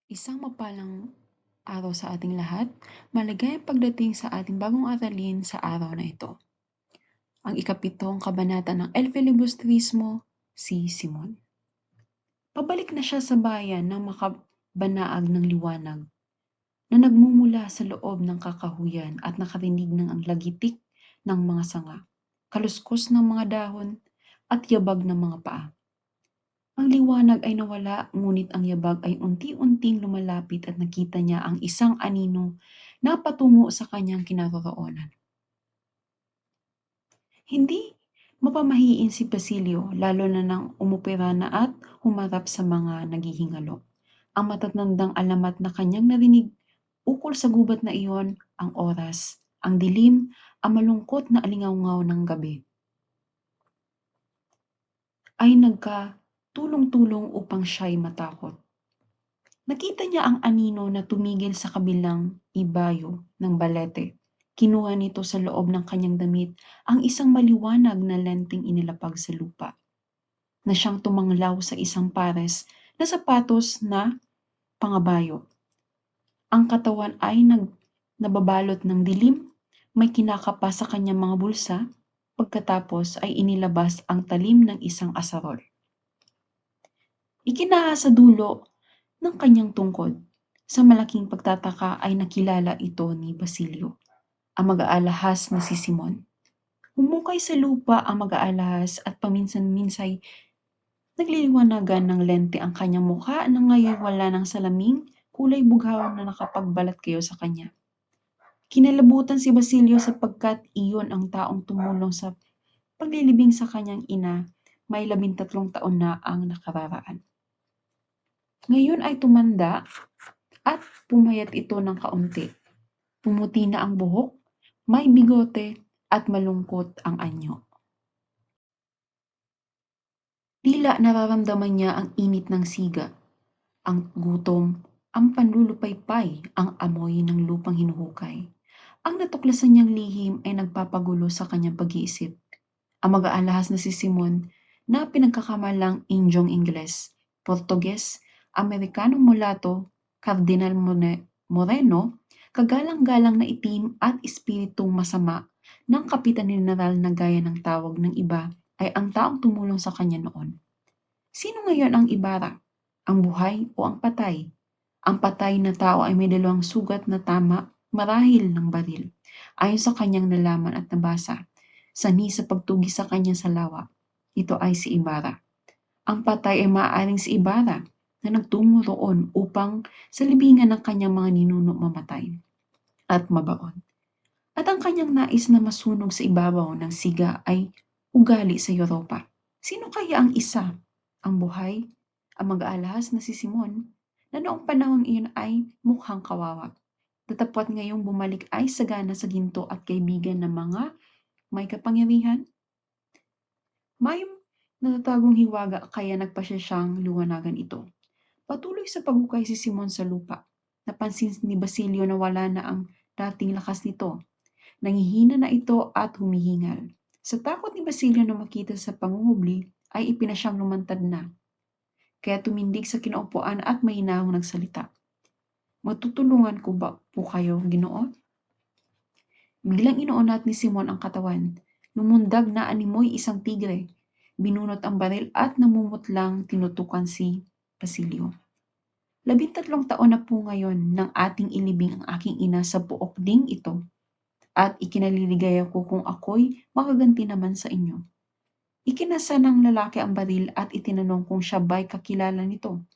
Isang mapalang araw sa ating lahat. Maligayang pagdating sa ating bagong aralin sa araw na ito. Ang ikapitong kabanata ng El Filibustrismo, si Simon. Pabalik na siya sa bayan ng makabanaag ng liwanag na nagmumula sa loob ng kakahuyan at nakarinig ng ang lagitik ng mga sanga, kaluskos ng mga dahon at yabag ng mga paa. Ang liwanag ay nawala, ngunit ang yabag ay unti-unting lumalapit at nakita niya ang isang anino na patungo sa kanyang kinaroroonan. Hindi mapamahiin si Basilio, lalo na nang umupira na at humarap sa mga naghihingalo. Ang matatandang alamat na kanyang narinig ukol sa gubat na iyon, ang oras, ang dilim, ang malungkot na alingawngaw ng gabi, ay nagkatulong-tulong upang siya'y matakot. Nakita niya ang anino na tumigil sa kabilang ibayo ng balete. Kinuha nito sa loob ng kanyang damit ang isang maliwanag na lenteng inilapag sa lupa, na siyang tumanglaw sa isang pares na sapatos na pangabayo. Ang katawan ay nababalot ng dilim, may kinakapa sa kanyang mga bulsa, pagkatapos ay inilabas ang talim ng isang asarol. Ikinaha sa dulo ng kanyang tungkod. Sa malaking pagtataka ay nakilala ito ni Basilio, ang mag-aalahas na si Simon. Humukay sa lupa ang mag-aalahas at paminsan-minsay nagliliwanagan ng lente ang kanyang mukha na ngayon wala ng salaming kulay bughaw na nakapagbalat kayo sa kanya. Kinalabutan si Basilio sapagkat iyon ang taong tumulong sa paglilibing sa kanyang ina, may 13 taon na ang nakararaan. Ngayon ay tumanda at pumayat ito ng kaunti. Pumuti na ang buhok, may bigote at malungkot ang anyo. Tila nararamdaman niya ang init ng siga, ang gutom, ang panlulupaypay, ang amoy ng lupang hinuhukay. Ang natuklasan niyang lihim ay nagpapagulo sa kanyang pag-iisip. Ang mag-aalahas na si Simon na pinagkakamalang Indyong Ingles, Portuges, Amerikanong mulato, Kardinal Moreno, kagalang-galang na itim at espiritong masama ng Kapitan General na gaya ng tawag ng iba ay ang taong tumulong sa kanya noon. Sino ngayon ang Ibarra? Ang buhay o ang patay? Ang patay na tao ay may 2 sugat na tama marahil ng baril. Ayon sa kanyang nalaman at nabasa, sanhi sa pagtugis sa kanyang salawa, ito ay si Ibarra. Ang patay ay maaaring si Ibarra na nagtungo roon upang sa libingan ng kanyang mga ninuno mamatay at mabaon. At ang kanyang nais na masunog sa ibabaw ng siga ay ugali sa Europa. Sino kaya ang isa? Ang buhay? Ang mag-aalahas na si Simon, na noong panahon iyon ay mukhang kawawa. Datapwat ngayong bumalik ay sagana sa ginto at kaibigan ng mga may kapangyarihan? May natatagong hiwaga kaya nagpasya siyang liwanagan ito. Patuloy sa paghukay si Simon sa lupa. Napansin ni Basilio na wala na ang dating lakas nito. Nangihina na ito at humihingal. Sa takot ni Basilio na makita sa pangungubli, ay ipinasyang lumantad na. Kaya tumindig sa kinaupuan at mahinahong nagsalita. Matutulungan ko ba po kayo, Ginoo? Biglang inuunat ni Simon ang katawan. Lumundag na animoy isang tigre. Binunot ang baril at namumutlang tinutukan si Basilio. 13 taon na po ngayon nang ating ilibing ang aking ina sa buok ding ito, at ikinaliligaya ko kung ako'y makaganti naman sa inyo. Ikinasa ng lalaki ang baril at itinanong kung siya ba'y kakilala nito.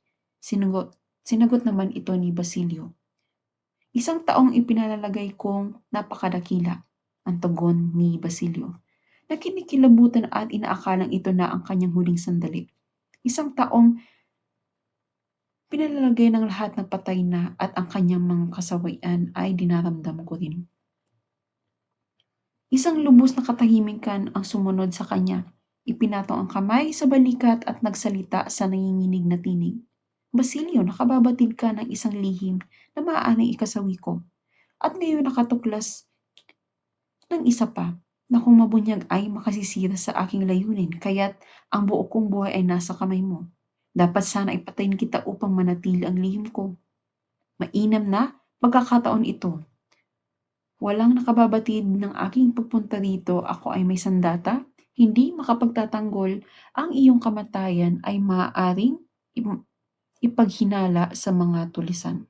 Sinagot naman ito ni Basilio. Isang taong ipinalalagay kong napakadakila, ang tugon ni Basilio, na kinikilabutan at inaakalang ito na ang kanyang huling sandali. Isang taong pinalalagay ng lahat ng patay na at ang kanyang mga kasawian ay dinaramdam ko rin. Isang lubos na katahimikan ang sumunod sa kanya. Ipinatong ang kamay sa balikat at nagsalita sa nanginginig na tinig. Basilio, nakababatid ka ng isang lihim na maaaring ikasawi ko. At ngayon nakatuklas ng isa pa, na kung mabunyag ay makasisira sa aking layunin, kaya't ang buo kong buhay ay nasa kamay mo. Dapat sana ipatayin kita upang manatili ang lihim ko. Mainam na pagkakataon ito. Walang nakababatid ng aking pagpunta rito, ako ay may sandata, hindi makapagtatanggol, ang iyong kamatayan ay maaaring ipaghinala sa mga tulisan.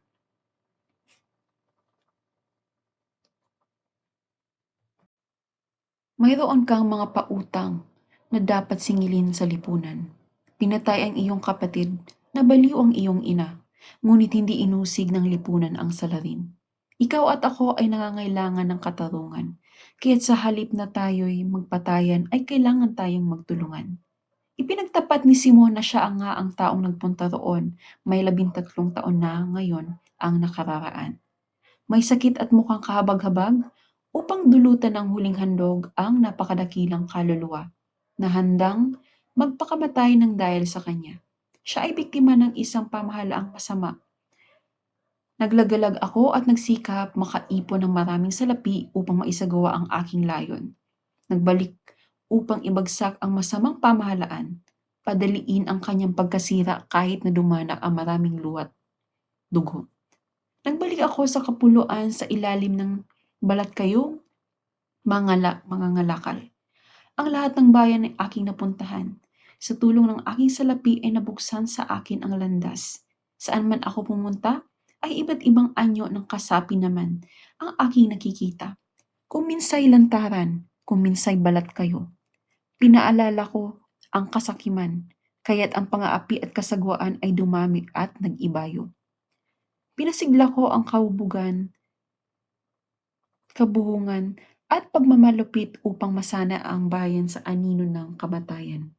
Mayroon kang mga pautang na dapat singilin sa lipunan. Pinatay ang iyong kapatid, nabaliw ang iyong ina, ngunit hindi inusig ng lipunan ang salarin. Ikaw at ako ay nangangailangan ng katarungan, kaya't sa halip na tayo'y magpatayan ay kailangan tayong magtulungan. Ipinagtapat ni Simon na siya nga ang taong nagpunta roon, may 13 taon na ngayon ang nakararaan. May sakit at mukhang kahabag-habag upang dulutan ng huling handog ang napakadakilang kaluluwa na handang magpakamatay ng dahil sa kanya. Siya ay biktima ng isang pamahalaang masama. Naglagalag ako at nagsikap makaipon ng maraming salapi upang maisagawa ang aking layon. Nagbalik upang ibagsak ang masamang pamahalaan, padaliin ang kanyang pagkasira kahit na dumana ang maraming luwa't dugo. Nagbalik ako sa kapuluan sa ilalim ng balat kayong mga ngalakal. Ang lahat ng bayan ay aking napuntahan. Sa tulong ng aking salapi ay nabuksan sa akin ang landas. Saan man ako pumunta, ay iba't ibang anyo ng kasapi naman ang aking nakikita. Kung minsay lantaran, kung minsay balat kayo. Pinaalala ko ang kasakiman, kaya't ang pangaapi at kasagwaan ay dumami at nag-ibayo. Pinasigla ko ang kabuhungan at pagmamalupit upang masana ang bayan sa anino ng kamatayan.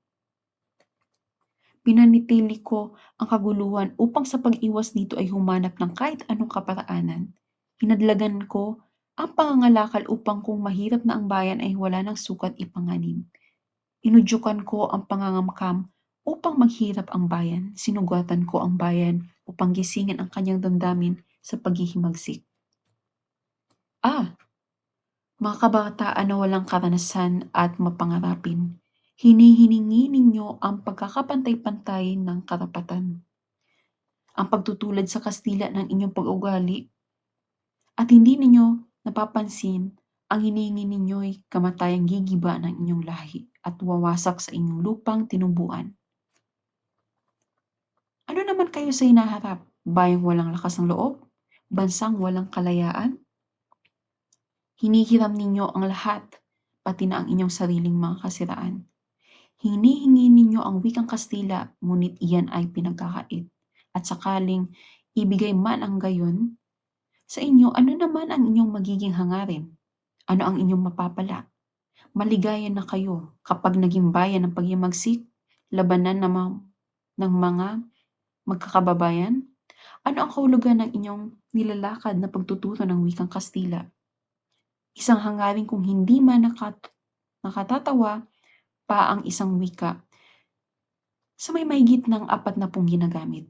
Pinanitili ko ang kaguluhan upang sa pag-iwas dito ay humanap ng kahit anong kaparaanan. Hinadlagan ko ang pangangalakal upang kung mahirap na ang bayan ay wala ng sukat ipanganib. Inudyukan ko ang pangangamkam upang maghirap ang bayan. Sinugatan ko ang bayan upang gisingin ang kanyang damdamin sa paghihimagsik. Mga kabataan na walang karanasan at mapangarapin, hinihiningi ninyo ang pagkakapantay-pantay ng karapatan, ang pagtutulad sa Kastila ng inyong pag-ugali, at hindi ninyo napapansin ang hinihingi ninyo'y kamatayang gigiba ng inyong lahi at wawasak sa inyong lupang tinubuan. Ano naman kayo sa hinaharap? Bayang walang lakas ng loob? Bansang walang kalayaan? Hinihiram ninyo ang lahat, pati na ang inyong sariling mga kasiraan. Hinihingi ninyo ang wikang Kastila, ngunit iyan ay pinagkakait. At sakaling ibigay man ang gayon sa inyo, ano naman ang inyong magiging hangarin? Ano ang inyong mapapala? Maligaya na kayo kapag naging bayan ng paghimagsik, labanan ng mga magkakababayan? Ano ang kahulugan ng inyong nilalakad na pagtuturo ng wikang Kastila? Isang hangarin kung hindi man nakatatawa pa ang isang wika sa may mahigit ng 40 ginagamit.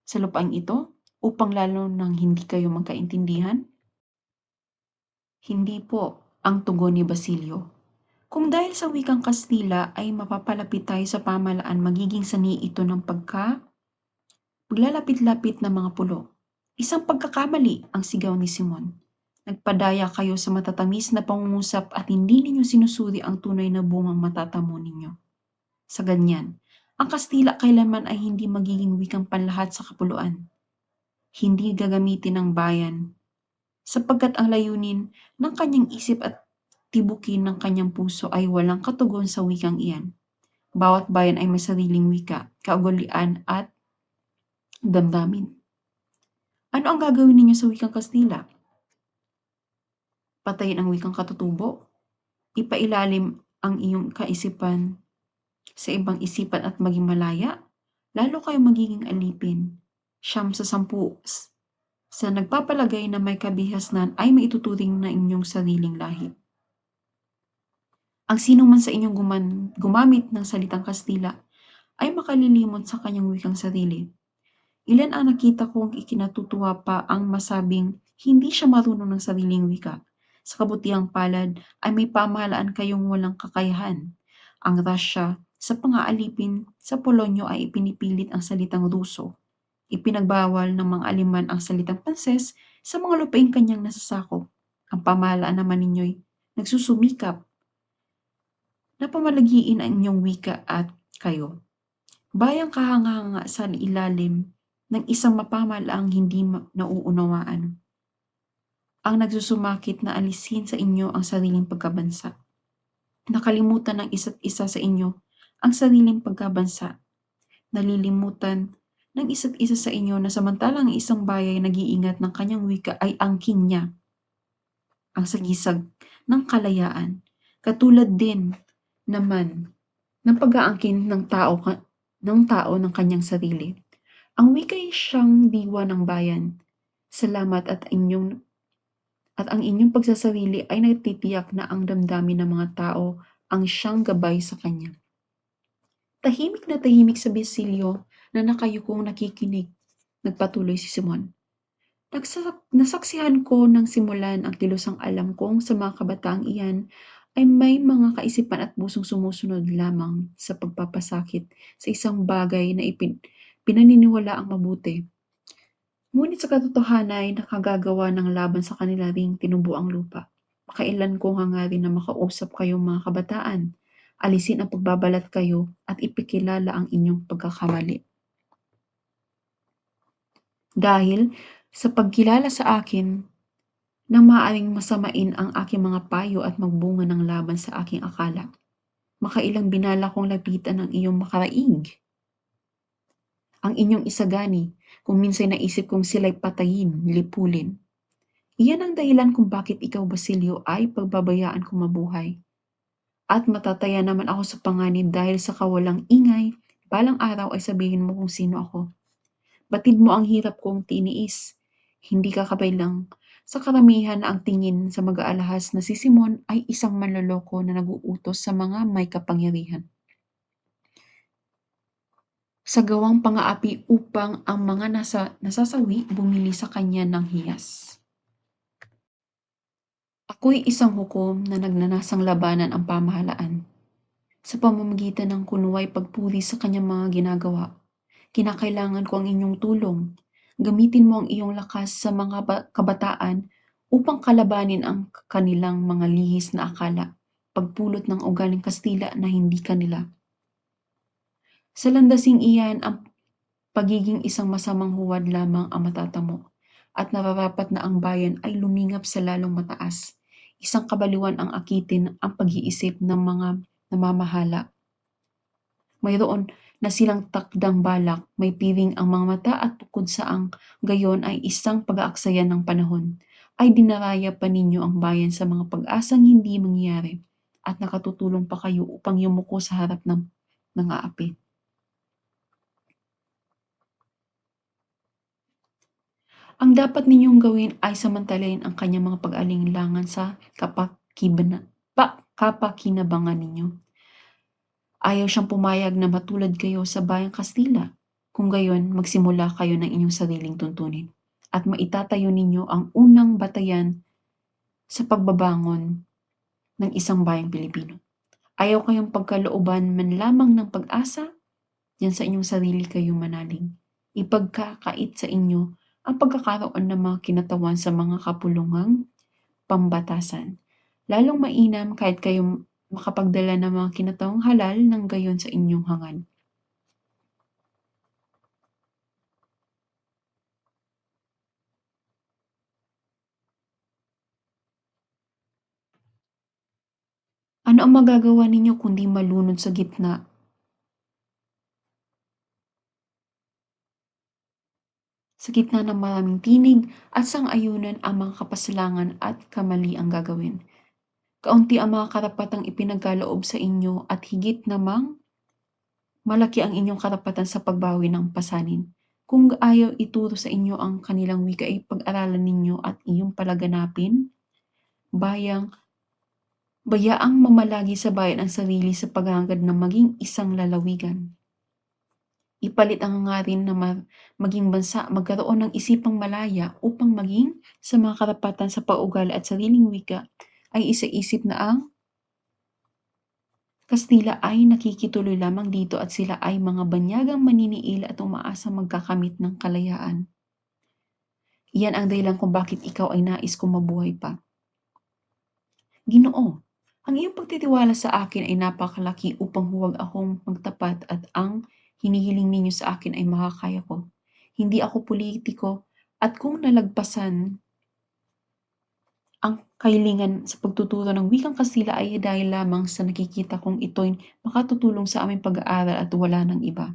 Sa lupaing ito, upang lalo nang hindi kayo magkaintindihan? Hindi po, ang tugon ni Basilio. Kung dahil sa wikang Kastila ay mapapalapit tayo sa pamahalaan, magiging sanhi ito ng paglalapit-lapit ng mga pulo. Isang pagkakamali ang sigaw ni Simon. Nagpadaya kayo sa matatamis na pangungusap at hindi ninyo sinusuri ang tunay na bungang matatamo ninyo. Sa ganyan, ang Kastila kailanman ay hindi magiging wikang panlahat sa kapuluan. Hindi gagamitin ng bayan, sapagkat ang layunin ng kanyang isip at tibukin ng kanyang puso ay walang katugon sa wikang iyan. Bawat bayan ay may sariling wika, kaugalian at damdamin. Ano ang gagawin ninyo sa wikang Kastila? Patayin ang wikang katutubo? Ipailalim ang iyong kaisipan sa ibang isipan at maging malaya? Lalo kayo magiging alipin. 9 sa 10 sa nagpapalagay na may kabihasnan ay maituturing na inyong sariling lahi. Ang sino man sa inyong gumamit ng salitang Kastila ay makalilimot sa kanyang wikang sarili. Ilan ang nakita kong ikinatutuwa pa ang masabing hindi siya marunong ng sariling wika. Sa kabutihang palad ay may pamahalaan kayong walang kakayahan. Ang Russia sa pang-aalipin sa Polonyo ay ipinipilit ang salitang Ruso. Ipinagbawal ng mga aliman ang salitang Pranses sa mga lupaing kanyang nasasakop. Ang pamahalaan naman ninyo'y nagsusumikap na pamalagiin ang inyong wika at kayo. Bayang kahanga-hanga sa ilalim ng isang mapamahalaang hindi nauunawaan. Ang nagsusumakit na alisin sa inyo ang sariling pagkabansa. Nakalimutan ng isa't isa sa inyo ang sariling pagkabansa. Nalilimutan ng isa't isa sa inyo na samantalang ang isang bayan ay nag-iingat ng kanyang wika ay angkin niya, ang sagisag ng kalayaan. Katulad din naman ng pag-aangkin ng tao ng kanyang sarili. Ang wika ay siyang diwa ng bayan. Salamat at ang inyong pagsasarili ay nagtitiyak na ang damdamin ng mga tao ang siyang gabay sa kanya. Tahimik na tahimik sa Basilio na nakayukong nakikinig, nagpatuloy si Simon. Nasaksihan ko nang simulan ang kilusang alam kong sa mga kabataang iyan ay may mga kaisipan at pusong sumusunod lamang sa pagpapasakit sa isang bagay na pinaniniwala ang mabuti. Ngunit sa katotohanan ay nakagagawa ng laban sa kanila ring tinubo ang lupa. Makailan kong hangarin na makausap kayong mga kabataan, alisin ang pagbabalat kayo at ipakilala ang inyong pagkakamali. Dahil sa pagkilala sa akin, nang maaaring masamain ang aking mga payo at magbunga ng laban sa aking akala. Makailang binala kong lapitan ang iyong makaraig, ang inyong isagani, kung minsan naisip kong sila'y patayin, lipulin. Iyan ang dahilan kung bakit ikaw, Basilio, ay pagbabayaan kong mabuhay. At matataya naman ako sa panganib dahil sa kawalang ingay, balang araw ay sabihin mo kung sino ako. Batid mo ang hirap kong tiniis. Hindi ka kabilang sa karamihan na ang tingin sa mag-aalahas na si Simon ay isang manloloko na nag-uutos sa mga may kapangyarihan sa gawang pang-aapi upang ang mga nasasawi bumili sa kanya ng hiyas. Ako'y isang hukom na nagnanasang labanan ang pamahalaan sa pamamagitan ng kunway pagpuri sa kanyang mga ginagawa. Kinakailangan ko ang inyong tulong. Gamitin mo ang iyong lakas sa mga kabataan upang kalabanin ang kanilang mga lihis na akala, pagpulot ng ugaling Kastila na hindi kanila. Sa landasing iyan, ang pagiging isang masamang huwad lamang ang matatamo at nararapat na ang bayan ay lumingap sa lalong mataas. Isang kabaliwan ang akitin ang pag-iisip ng mga namamahala. Mayroon na silang takdang balak, may piring ang mga mata at tukod saang gayon ay isang pag-aaksayan ng panahon, ay dinaraya pa ninyo ang bayan sa mga pag-asang hindi mangyayari at nakatutulong pa kayo upang yumuko sa harap ng aapi. Ang dapat ninyong gawin ay samantalahin ang kanyang mga pag-alinlangan sa kapakinabangan ninyo. Ayaw siyang pumayag na matulad kayo sa bayang Kastila. Kung gayon, magsimula kayo ng inyong sariling tuntunin at maitatayo ninyo ang unang batayan sa pagbabangon ng isang bayang Pilipino. Ayaw kayong pagkalooban man lamang ng pag-asa, yan sa inyong sarili kayong manaling. Ipagkakait sa inyo ang pagkakaroon ng mga kinatawan sa mga kapulungang pambatasan. Lalong mainam kahit kayo makapagdala ng mga kinatawang halal ng gayon sa inyong hangad. Ano ang magagawa ninyo kundi malunod sa gitna ng maraming tinig at sang-ayunan ang mga kapasalangan at kamali ang gagawin. Kaunti ang mga karapatang ipinagkaloob sa inyo at higit namang malaki ang inyong karapatan sa pagbawi ng pasanin. Kung ayaw ituro sa inyo ang kanilang wika ay pag-aralan ninyo at iyong palaganapin, bayaang mamalagi sa bayan ang sarili sa paghahangad ng maging isang lalawigan. Ipalit ang hangarin na maging bansa magkaroon ng isipang malaya upang maging sa mga karapatan sa paugali at sariling wika ay isa-isip na ang Kastila ay nakikituloy lamang dito at sila ay mga banyagang maniniil at umaasang magkakamit ng kalayaan. Iyan ang dahilan kung bakit ikaw ay nais kong mabuhay pa. Ginoo, ang iyong pagtitiwala sa akin ay napakalaki upang huwag akong magtapat at ang hinihiling ninyo sa akin ay makakaya ko. Hindi ako politiko at kung nalagpasan ang kahilingan sa pagtuturo ng wikang Kastila ay dahil lamang sa nakikita kong ito'y makatutulong sa aming pag-aaral at wala ng iba.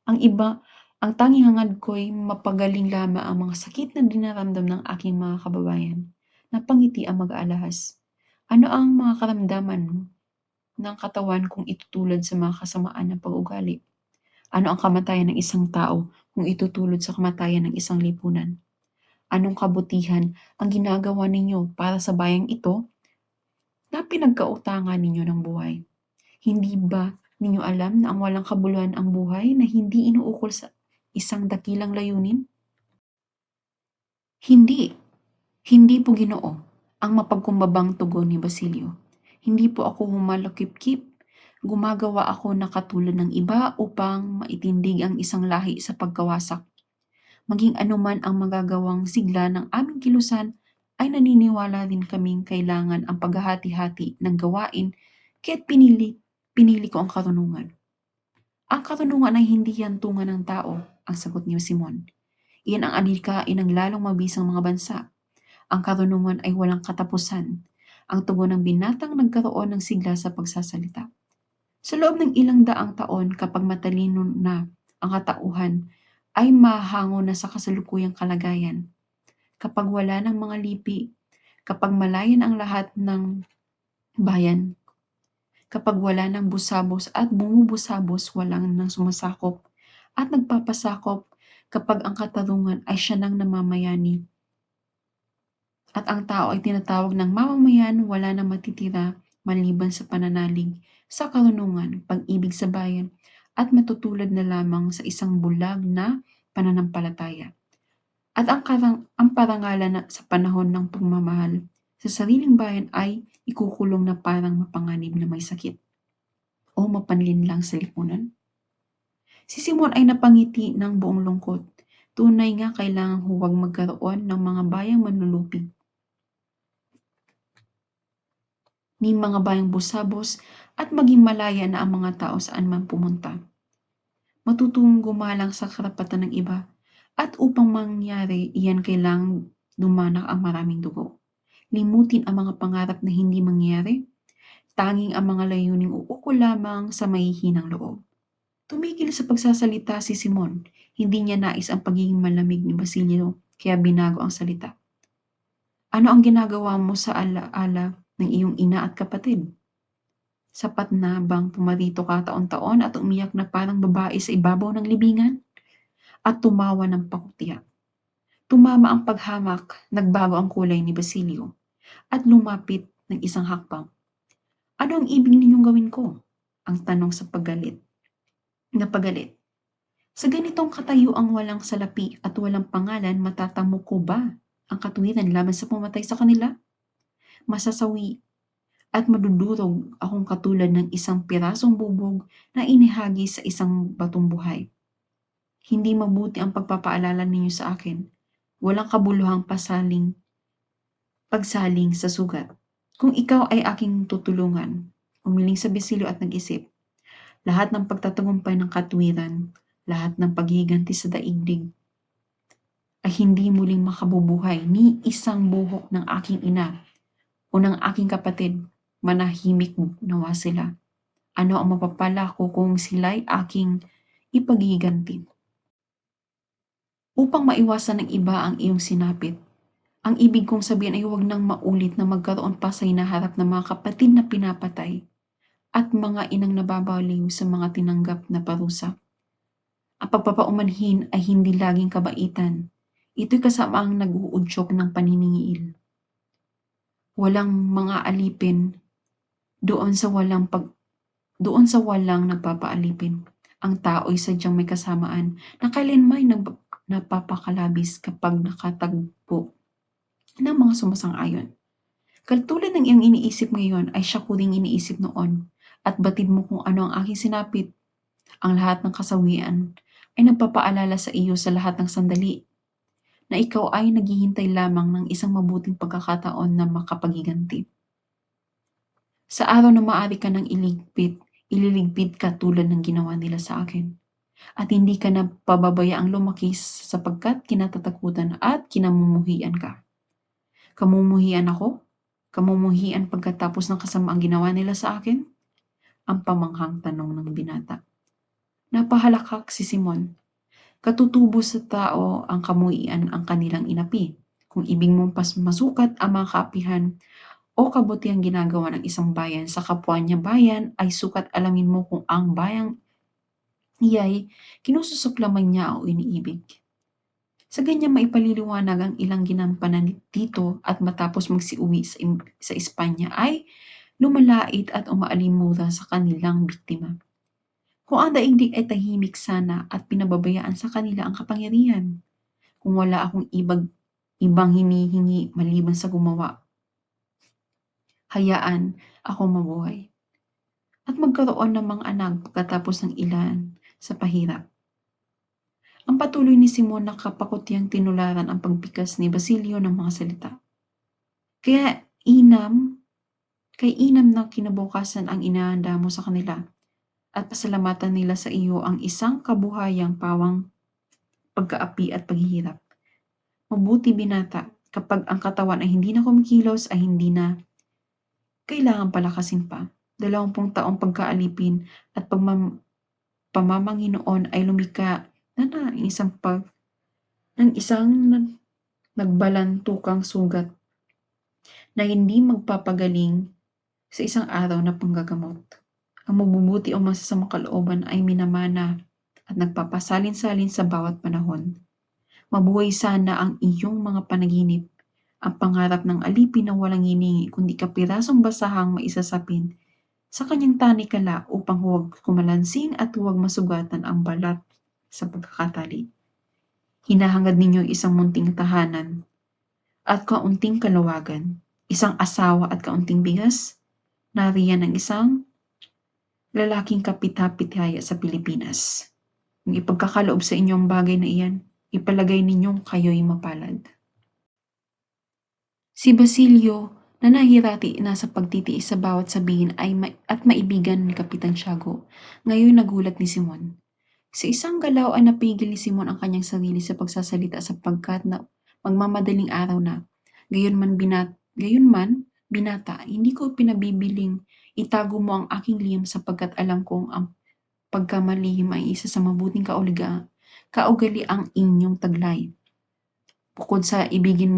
Ang tanging hangad ko'y mapagaling lamang ang mga sakit na dinaramdam ng aking mga kababayan. Napangiti ang mag-aalahas. Ano ang mga karamdaman ng katawan kung itutulad sa mga kasamaan ng pag-uugali? Ano ang kamatayan ng isang tao kung itutulad sa kamatayan ng isang lipunan? Anong kabutihan ang ginagawa ninyo para sa bayang ito na pinagkautangan ninyo ng buhay? Hindi ba ninyo alam na ang walang kabuluhan ang buhay na hindi inuukol sa isang dakilang layunin? Hindi, hindi po Ginoo, ang mapagkumbabang tugon ni Basilio. Hindi po ako humalakip-kip. Gumagawa ako na katulad ng iba upang maitindig ang isang lahi sa pagkawasak. Maging anuman ang magagawang sigla ng aming kilusan, ay naniniwala din kaming kailangan ang paghahati-hati ng gawain kaya't pinili ko ang karunungan. Ang karunungan ay hindi yantungan ng tao, ang sagot ni Simon. Iyan ang adhikain ng lalong mabisang mga bansa. Ang karunungan ay walang katapusan. Ang tugon ng binatang nagkaroon ng sigla sa pagsasalita. Sa loob ng ilang daang taon, kapag matalino na ang katauhan, ay mahango na sa kasalukuyang kalagayan. Kapag wala ng mga lipi, kapag malayan ang lahat ng bayan, kapag wala ng busabos at bumubusabos, walang nang sumasakop at nagpapasakop, kapag ang katarungan ay siya nang namamayani at ang tao ay tinatawag ng mamamayan, wala na matitira maliban sa pananalig sa karunungan, pag-ibig sa bayan, at matutulad na lamang sa isang bulag na pananampalataya. At ang parangalan sa panahon ng pagmamahal sa sariling bayan ay ikukulong na parang mapanganib na may sakit o mapanlinlang sa lipunan. Si Simon ay napangiti ng buong lungkot. Tunay nga kailangang huwag magkaroon ng mga bayang manlulupig ni mga bayang busabos at maging malaya na ang mga tao saan man pumunta. Matutong gumalang sa karapatan ng iba at upang mangyari iyan kailangang dumanak ang maraming dugo. Limutin ang mga pangarap na hindi mangyayari. Tanging ang mga layuning uukol lamang sa mahihinang loob. Tumigil sa pagsasalita si Simon. Hindi niya nais ang pagiging malamig ni Basilio kaya binago ang salita. Ano ang ginagawa mo sa alaala ng iyong ina at kapatid? Sapat na bang pumarito ka taon-taon at umiyak na parang babae sa ibabaw ng libingan? At tumawa ng pakutiyak. Tumama ang paghamak, nagbago ang kulay ni Basilio, at lumapit ng isang hakbang. Ano ang ibig ninyong gawin ko? Ang tanong sa pagalit. Sa ganitong katayuang walang salapi at walang pangalan, matatamo ko ba ang katuwiran laban sa pumatay sa kanila? Masasawi at madudurog akong katulad ng isang pirasong bubog na inihagi sa isang batong buhay. Hindi mabuti ang pagpapaalala ninyo sa akin. Walang kabuluhang pagsaling sa sugat. Kung ikaw ay aking tutulungan, umiling sa Basilio at nag-isip, lahat ng pagtatagumpay ng katwiran, lahat ng paghiganti sa daigdig, ay hindi muling makabubuhay ni isang buhok ng aking ina o ng aking kapatid. Manahimik nawa sila. Ano ang mapapala ko kung sila'y aking ipaghiganti? Upang maiwasan ng iba ang iyong sinapit, ang ibig kong sabihin ay huwag nang maulit na magkaroon pa sa hinaharap ng mga kapatid na pinapatay at mga inang nababaliw sa mga tinanggap na parusa. Ang pagpapaumanhin ay hindi laging kabaitan. Ito'y kasamaang nag-uudyok ng paniningil. Walang mga alipin doon sa walang nagpapaalipin. Ang tao'y sadyang may kasamaan na kailanmay napapakalabis kapag nakatagpo ng mga sumasang-ayon. Katulad ng iyong iniisip ngayon ay siya ko ring iniisip noon, at batid mo kung ano ang aking sinapit. Ang lahat ng kasawian ay nagpapaalala sa iyo sa lahat ng sandali na ikaw ay naghihintay lamang ng isang mabuting pagkakataon na makapaghiganti. Sa araw na maaari ka nang ililigpit ka tulad ng ginawa nila sa akin. At hindi ka na pababayaang lumaki sapagkat kinatatakutan at kinamumuhian ka. Kamumuhian ako? Kamumuhian pagkatapos ng kasamaang ginawa nila sa akin? Ang pamanghang tanong ng binata. Napahalakak si Simon. Katutubo sa tao ang kamuhian ang kanilang inapi. Kung ibig mong masukat ang mga kaapihan o kabutihang ginagawa ng isang bayan sa kapwa niya bayan, ay sukat alamin mo kung ang bayang iyay kinususuklaman niya o iniibig. Sa ganyan maipaliliwanag ang ilang ginampanan dito, at matapos magsiuwi sa Espanya ay lumalait at umaalimura sa kanilang biktima. Kung ang daigdig ay tahimik sana at pinababayaan sa kanila ang kapangyarihan, kung wala akong ibang hinihingi maliban sa gumawa, hayaan ako mabuhay at magkaroon ng mga anak pagkatapos ng ilan sa pahirap. Ang patuloy ni Simon na kapakutiyang tinularan ang pagbigkas ni Basilio ng mga salita. Kay inam na kinabukasan ang inahanda mo sa kanila, at pasalamatan nila sa iyo ang isang kabuhayang pawang pagkaapi at paghihirap. Mabuti binata, kapag ang katawan ay hindi na kumikilos ay hindi na kailangan palakasin pa. 20 taong pagkaalipin at pamamanginoon ay lumika na ng isang nagbalantukang sugat na hindi magpapagaling sa isang araw na panggagamot. Ang mabubuti o masasamang kalooban ay minamana at nagpapasalin-salin sa bawat panahon. Mabuhay sana ang iyong mga panaginip, ang pangarap ng alipin na walang hiningi kundi kapirasong basahang maisasapin sa kanyang tanikala upang huwag kumalansing at huwag masugatan ang balat sa pagkakatali. Hinahangad ninyo isang munting tahanan at kaunting kalawagan, isang asawa at kaunting bigas. Nariyan ang isang lalaking kapit-haya sa Pilipinas. Kung ipagkakaloob sa inyong bagay na iyan, ipalagay ninyong kayo'y mapalad. Si Basilio na nahirati na sa pagtitiis sa bawat sabihin at maibigan ni Kapitan Tiago, ngayon nagulat ni Simon. Sa isang galaw ay napigil ni Simon ang kanyang sarili sa pagsasalita sapagkat na magmamadaling araw na. Gayunman binata, hindi ko pinabibiling itago mo ang aking lihim sapagkat alam kong ang pagkamalihim ay isa sa mabuting kaugaliang inyong taglay. Bukod sa ibigin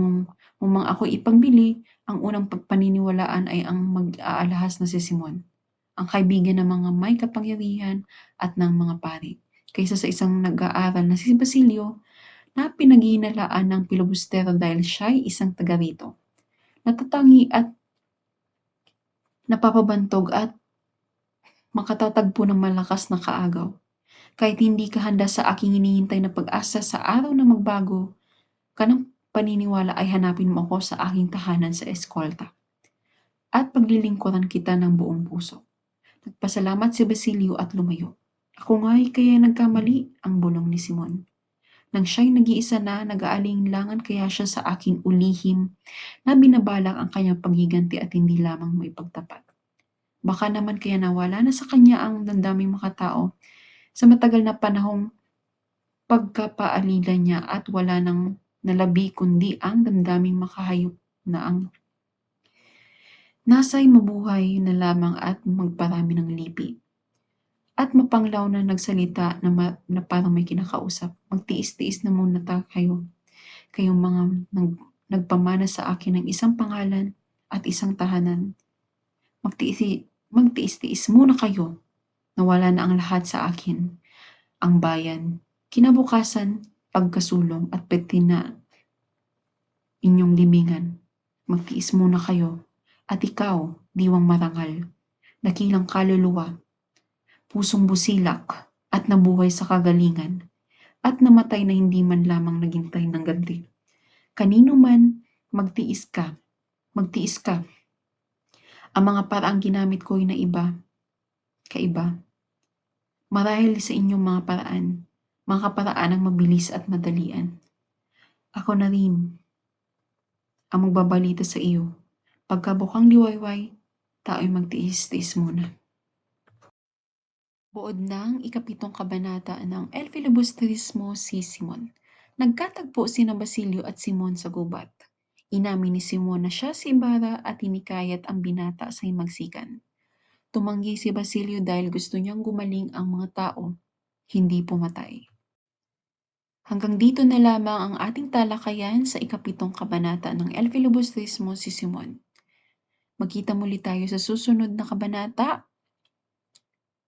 mong ako ipagbili, ang unang paniniwalaan ay ang mag-aalahas na si Simon, ang kaibigan ng mga may kapangyarihan at ng mga pari, kaysa sa isang nag-aaral na si Basilio na pinaghihinalaan ng pilibustero dahil siya'y isang taga rito, natatangi at napapabantog at makatatagpo ng malakas na kaagaw. Kahit hindi ka handa sa aking hinihintay na pag-asa, sa araw na magbago ka ng paniniwala ay hanapin mo ako sa aking tahanan sa eskolta at paglilingkuran kita ng buong puso. Nagpasalamat si Basilio at lumayo. Ako nga'y kaya nagkamali, ang bulong ni Simon. Nang siya'y nag-iisa na, nag-aalinlangan kaya siya sa aking ulihim na binabalak ang kanyang paghiganti at hindi lamang maipagtapat. Baka naman kaya nawala na sa kanya ang damdaming makatao sa matagal na panahong pagkapaalila niya at wala nang nalabi kundi ang damdaming makahayop na ang nasa'y mabuhay na lamang at magparami ng lipi. At mapanglaw na nagsalita na parang may kinakausap. Magtiis-tiis na muna kayong mga nagpamana sa akin ng isang pangalan at isang tahanan. Magtiis-tiis muna kayo. Nawala na ang lahat sa akin. Ang bayan, kinabukasan, pagkasulong at peti na inyong libingan. Magtiis muna kayo. At ikaw, diwang marangal, dakilang kaluluwa, pusong busilak at nabuhay sa kagalingan, at namatay na hindi man lamang naghintay ng ganti. Kanino man magtiis ka, Ang mga paraang ginamit ko ay kaiba. Marahil sa inyong mga kaparaanang mabilis at madalian. Ako na rin ang magbabalita sa iyo. Pagkabukang liwayway, tao'y magtiis-tiis muna. Buod ng ikapitong kabanata ng El Filibustrismo si Simon. Nagkatagpo sina Basilio at Simon sa gubat. Inamin ni Simon na siya si Ibarra at hinikayat ang binata sa himagsikan. Tumanggi si Basilio dahil gusto niyang gumaling ang mga tao, hindi pumatay. Hanggang dito na lamang ang ating talakayan sa ikapitong kabanata ng El Filibustrismo si Simon. Magkita muli tayo sa susunod na kabanata.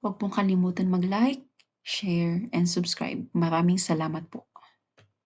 Huwag pong kalimutan mag-like, share, and subscribe. Maraming salamat po.